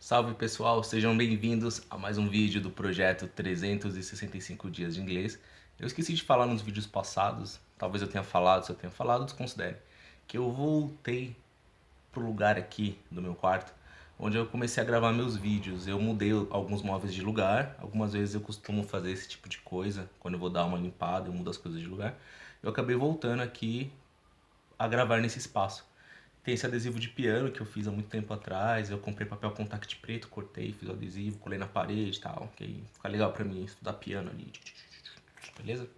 Salve pessoal, sejam bem-vindos a mais um vídeo do projeto 365 dias de inglês. Eu esqueci de falar nos vídeos passados, talvez eu tenha falado, se eu tenha falado, desconsidere, que eu voltei pro lugar aqui do meu quarto, onde eu comecei a gravar meus vídeos. Eu mudei alguns móveis de lugar, algumas vezes eu costumo fazer esse tipo de coisa, quando eu vou dar uma limpada, eu mudo as coisas de lugar. Eu acabei voltando aqui a gravar nesse espaço. Tem esse adesivo de piano que eu fiz há muito tempo atrás. Eu comprei papel contact preto, cortei, fiz o adesivo, colei na parede e tal. Que aí fica legal pra mim estudar piano ali. Beleza?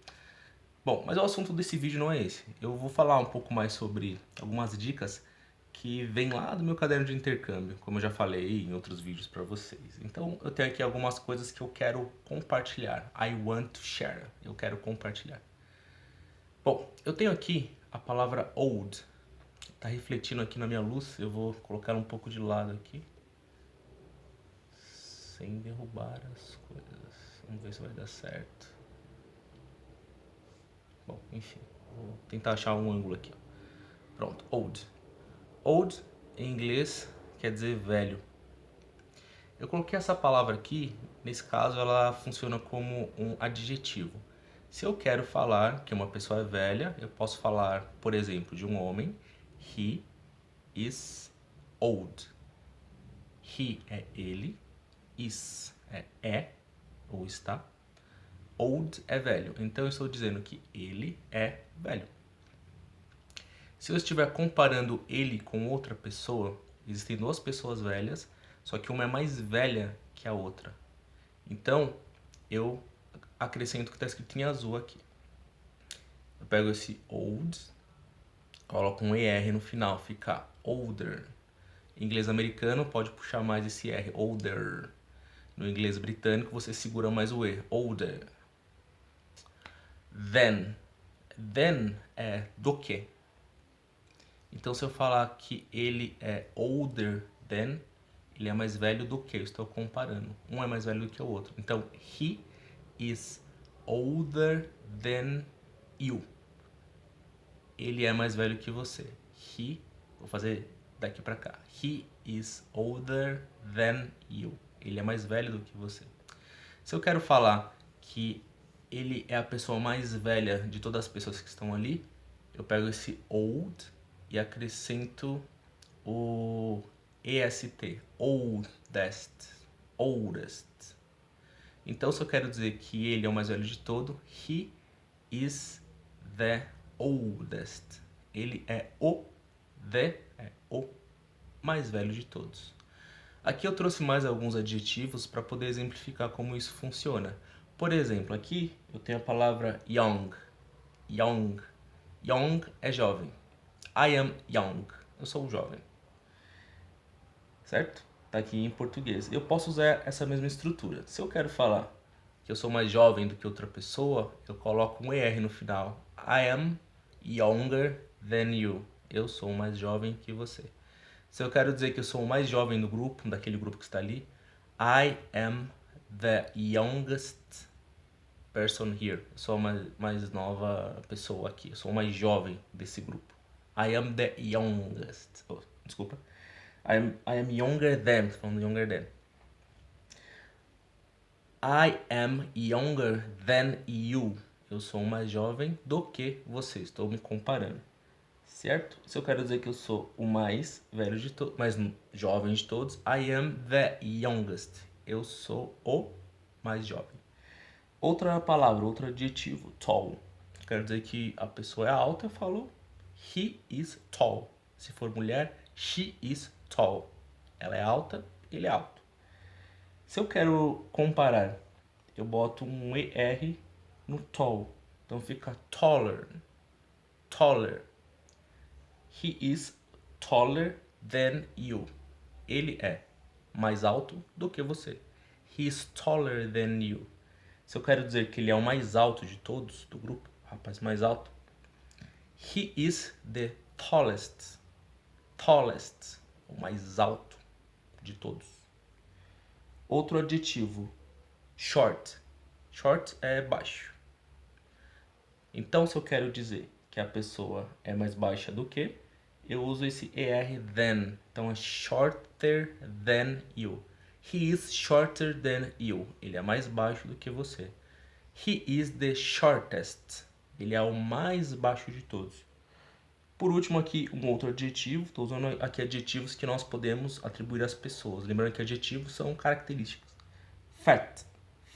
Bom, mas o assunto desse vídeo não é esse. Eu vou falar um pouco mais sobre algumas dicas que vêm lá do meu caderno de intercâmbio, como eu já falei em outros vídeos pra vocês. Então eu tenho aqui algumas coisas que eu quero compartilhar. I want to share. Eu quero compartilhar. Bom, eu tenho aqui a palavra old. Tá refletindo aqui na minha luz, eu vou colocar um pouco de lado aqui. Sem derrubar as coisas. Vamos ver se vai dar certo. Bom, enfim, vou tentar achar um ângulo aqui. Pronto, old. Old, em inglês, quer dizer velho. Eu coloquei essa palavra aqui, nesse caso ela funciona como um adjetivo. Se eu quero falar que uma pessoa é velha, eu posso falar, por exemplo, de um homem. He is old. He é ele. Is é ou está. Old é velho. Então eu estou dizendo que ele é velho. Se eu estiver comparando ele com outra pessoa, existem duas pessoas velhas, só que uma é mais velha que a outra. Então eu acrescento o que está escrito em azul aqui. Eu pego esse old, coloco um ER no final, fica older. Em inglês americano pode puxar mais esse R, older. No inglês britânico você segura mais o E, older. Then. Then é do que. Então se eu falar que ele é older than, ele é mais velho do que, eu estou comparando. Um é mais velho do que o outro. Então, he is older than you. Ele é mais velho que você. Vou fazer daqui pra cá. He is older than you. Ele é mais velho do que você. Se eu quero falar que ele é a pessoa mais velha de todas as pessoas que estão ali, eu pego esse old e acrescento o EST, oldest, oldest. Então, se eu quero dizer que ele é o mais velho de todo, he is the oldest. Ele é o mais velho de todos. Aqui eu trouxe mais alguns adjetivos para poder exemplificar como isso funciona. Por exemplo, aqui eu tenho a palavra young. Young. Young é jovem. I am young. Eu sou um jovem. Certo? Tá aqui em português. Eu posso usar essa mesma estrutura. Se eu quero falar que eu sou mais jovem do que outra pessoa, eu coloco um ER no final. I am younger than you. Eu sou mais jovem que você. Se eu quero dizer que eu sou o mais jovem do grupo, daquele grupo que está ali, I am the youngest person here. Eu sou a mais nova pessoa aqui. Eu sou o mais jovem desse grupo. I am the youngest. Oh, desculpa. I am younger than. Tô falando younger than. I am younger than you. Eu sou mais jovem do que você. Estou me comparando. Certo? Se eu quero dizer que eu sou o mais velho de todos, mais jovem de todos, I am the youngest. Eu sou o mais jovem. Outra palavra, outro adjetivo, tall. Quero dizer que a pessoa é alta, eu falo he is tall. Se for mulher, she is tall. Ela é alta, ele é alto. Se eu quero comparar, eu boto um ER no tall. Então fica taller. Taller. He is taller than you. Ele é mais alto do que você. He is taller than you. Se eu quero dizer que ele é o mais alto de todos do grupo, o rapaz mais alto, he is the tallest. Tallest, o mais alto de todos. Outro adjetivo, short. Short é baixo. Então, se eu quero dizer que a pessoa é mais baixa do que, eu uso esse ER than. Então é shorter than you. He is shorter than you. Ele é mais baixo do que você. He is the shortest. Ele é o mais baixo de todos. Por último aqui, um outro adjetivo. Estou usando aqui adjetivos que nós podemos atribuir às pessoas. Lembrando que adjetivos são características. Fat.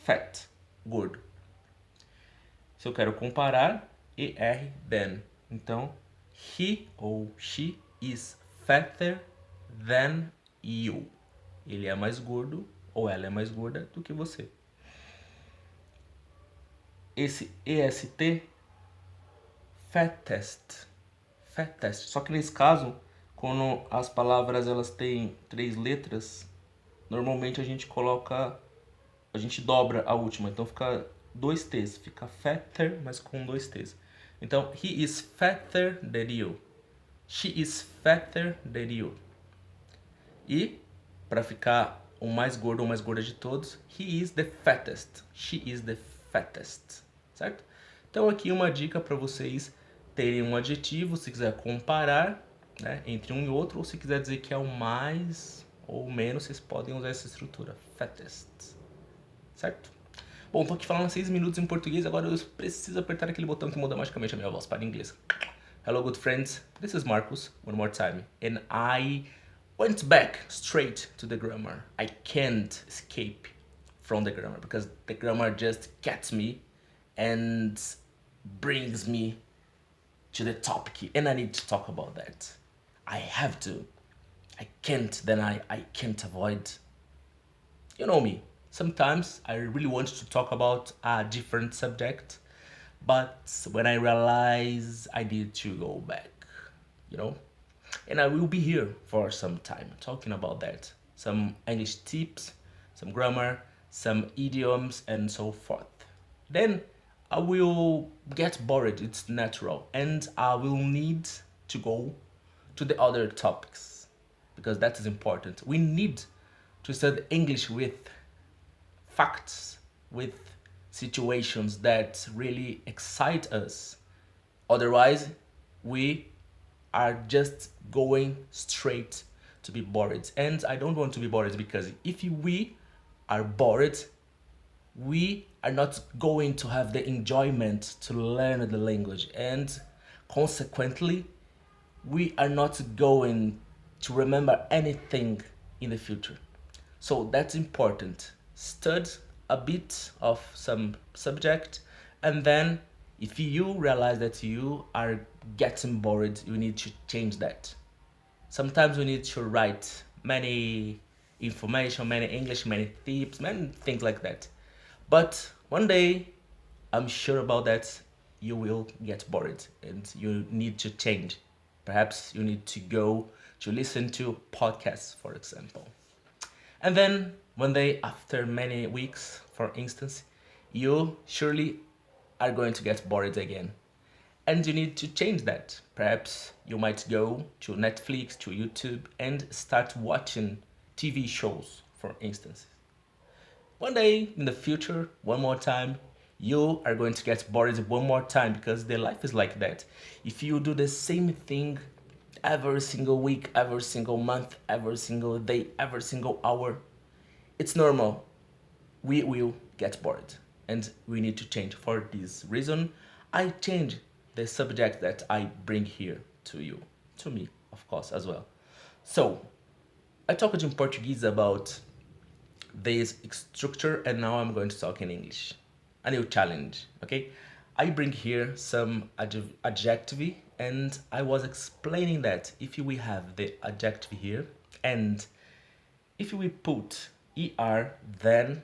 Fat. Gordo. Se eu quero comparar, ER than. Então, he ou she is fatter than you. Ele é mais gordo ou ela é mais gorda do que você. Esse EST, fattest. Fattest. Só que nesse caso, quando as palavras elas têm 3 letras, normalmente a gente dobra a última. Então fica 2 T's. Fica fatter, mas com 2 T's. Então, he is fatter than you. She is fatter than you. E, para ficar o mais gordo ou mais gorda de todos, he is the fattest. She is the fattest. Certo? Então, aqui uma dica para vocês terem um adjetivo, se quiser comparar, né, entre um e outro, ou se quiser dizer que é o mais ou menos, vocês podem usar essa estrutura. Fattest. Certo? Bom, tô aqui falando 6 minutos em português, agora eu preciso apertar aquele botão que muda magicamente a minha voz para inglês. Hello, good friends. This is Marcus, one more time. And I went back straight to the grammar. I can't escape from the grammar, because the grammar just gets me and brings me to the topic. And I need to talk about that. I have to. I can't avoid. You know me. Sometimes I really want to talk about a different subject, but when I realize I need to go back, you know? And I will be here for some time talking about that. Some English tips, some grammar, some idioms, and so forth. Then I will get bored, it's natural, and I will need to go to the other topics, because that is important. We need to study English with facts, with situations that really excite us. Otherwise, we are just going straight to be bored. And I don't want to be bored, because if we are bored, we are not going to have the enjoyment to learn the language. And consequently, we are not going to remember anything in the future. So that's important. Study a bit of some subject, and then if you realize that you are getting bored, you need to change that. Sometimes we need to write many information, many English, many tips, many things like that. But one day, I'm sure about that, you will get bored and you need to change. Perhaps you need to go to listen to podcasts, for example. And then one day, after many weeks, for instance, you surely are going to get bored again. And you need to change that. Perhaps you might go to Netflix, to YouTube, and start watching TV shows, for instance. One day in the future, one more time, you are going to get bored one more time, because the life is like that. If you do the same thing every single week, every single month, every single day, every single hour, it's normal. We will get bored, and we need to change. For this reason, I change the subject that I bring here to you, to me, of course, as well. So, I talked in Portuguese about this structure, and now I'm going to talk in English. A new challenge, okay? I bring here some adjective, and I was explaining that if we have the adjective here, and if we put er, then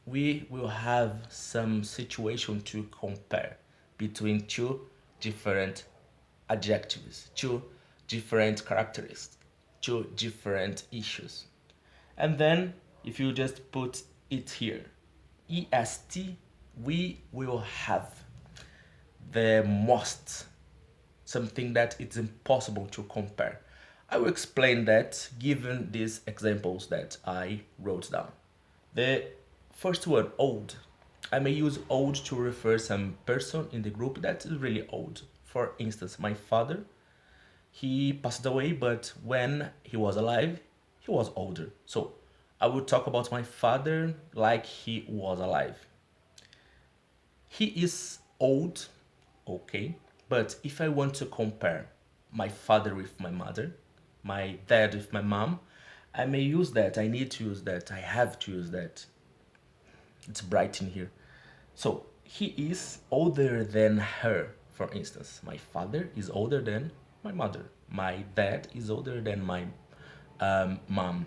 we will have some situation to compare between two different adjectives, two different characteristics, two different issues. And then if you just put it here, est, we will have the most, something that it's impossible to compare. I will explain that given these examples that I wrote down. The first one, old. I may use old to refer some person in the group that is really old. For instance, my father, he passed away, but when he was alive, he was older. So I will talk about my father like he was alive. He is old, okay, but if I want to compare my father with my mother, my dad with my mom, I may use that. I need to use that. I have to use that. It's bright in here. So he is older than her. For instance, my father is older than my mother. My dad is older than my mom.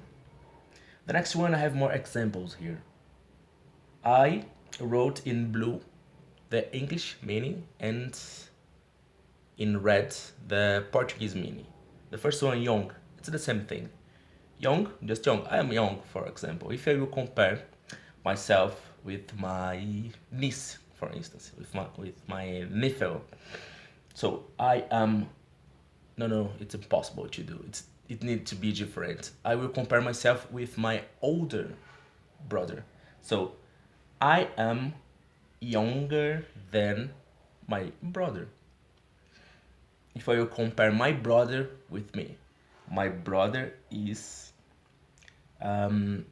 The next one, I have more examples here. I wrote in blue the English meaning and in red the Portuguese meaning. The first one, young, it's the same thing. Young, just young. I am young, for example. If I will compare myself with my niece, for instance, with my nephew, so I am. No, it's impossible to do. It needs to be different. I will compare myself with my older brother. So I am younger than my brother. If I will compare my brother with me, my brother is I'm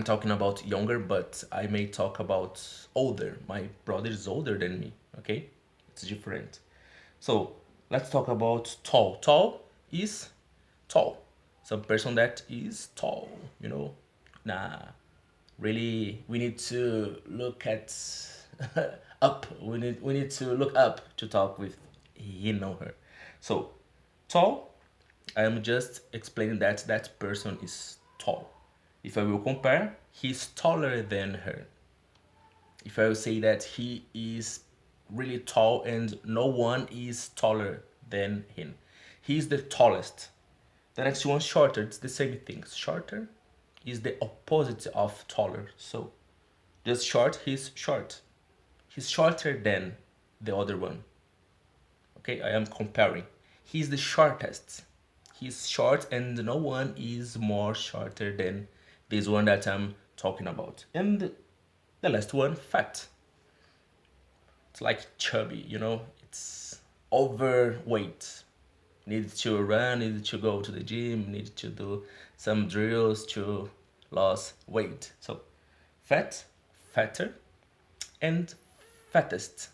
talking about younger, but I may talk about older. My brother is older than me, okay? It's different. So let's talk about tall. Tall is tall. Some person that is tall, you know? Nah, really, we need to look at up. We need to look up to talk with him or her. So tall, I am just explaining that that person is tall. If I will compare, he's taller than her. If I will say that he is really tall and no one is taller than him, he's the tallest. The next one, shorter, it's the same thing. Shorter is the opposite of taller. So just short, he's short. He's shorter than the other one. Okay, I am comparing. He's the shortest. He's short and no one is more shorter than this one that I'm talking about. And the last one, fat. It's like chubby, you know, it's overweight. Needed to run, needed to go to the gym, needed to do some drills to lose weight. So fat, fatter, and fattest.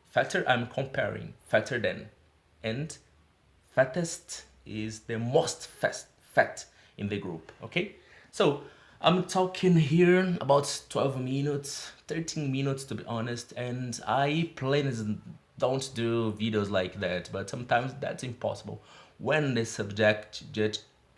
Fatter, I'm comparing, fatter than. And fattest is the most fat in the group, okay? So I'm talking here about 12 minutes, 13 minutes to be honest, and I plain don't do videos like that, but sometimes that's impossible. When the subject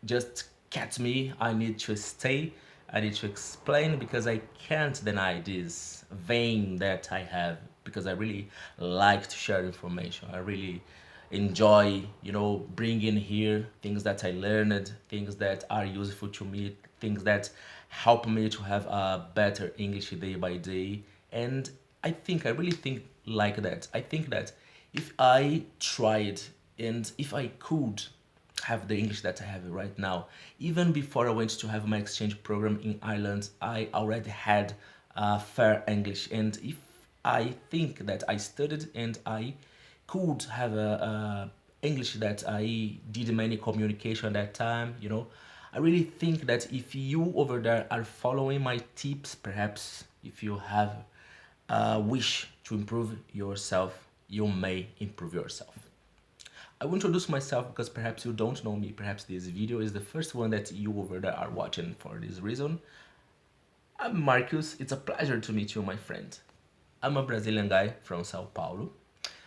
just catch me, I need to stay, I need to explain because I can't deny this vein that I have because I really like to share information. I really enjoy, you know, bringing here things that I learned, things that are useful to me, things that help me to have a better English day by day. And I really think like that. I think that if I tried and if I could have the English that I have right now, even before I went to have my exchange program in Ireland, I already had fair English. And if I think that I studied and I could have a English that I did many communication at that time, you know, I really think that if you over there are following my tips, perhaps if you have a wish to improve yourself, you may improve yourself. I will introduce myself because perhaps you don't know me. Perhaps this video is the first one that you over there are watching for this reason. I'm Marcus. It's a pleasure to meet you, my friend. I'm a Brazilian guy from Sao Paulo.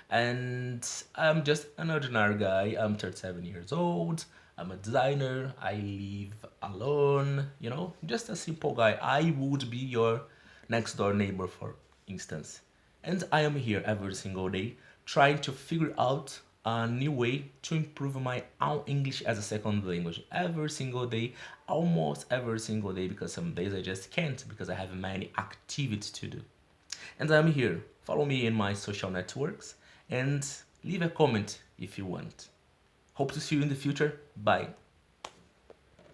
And I'm just an ordinary guy. I'm 37 years old. I'm a designer. I live alone, you know, just a simple guy. I would be your next door neighbor, for instance. And I am here every single day trying to figure out a new way to improve my own English as a second language every single day, almost every single day, because some days I just can't because I have many activities to do. And I'm here. Follow me in my social networks and leave a comment if you want. Hope to see you in the future. Bye.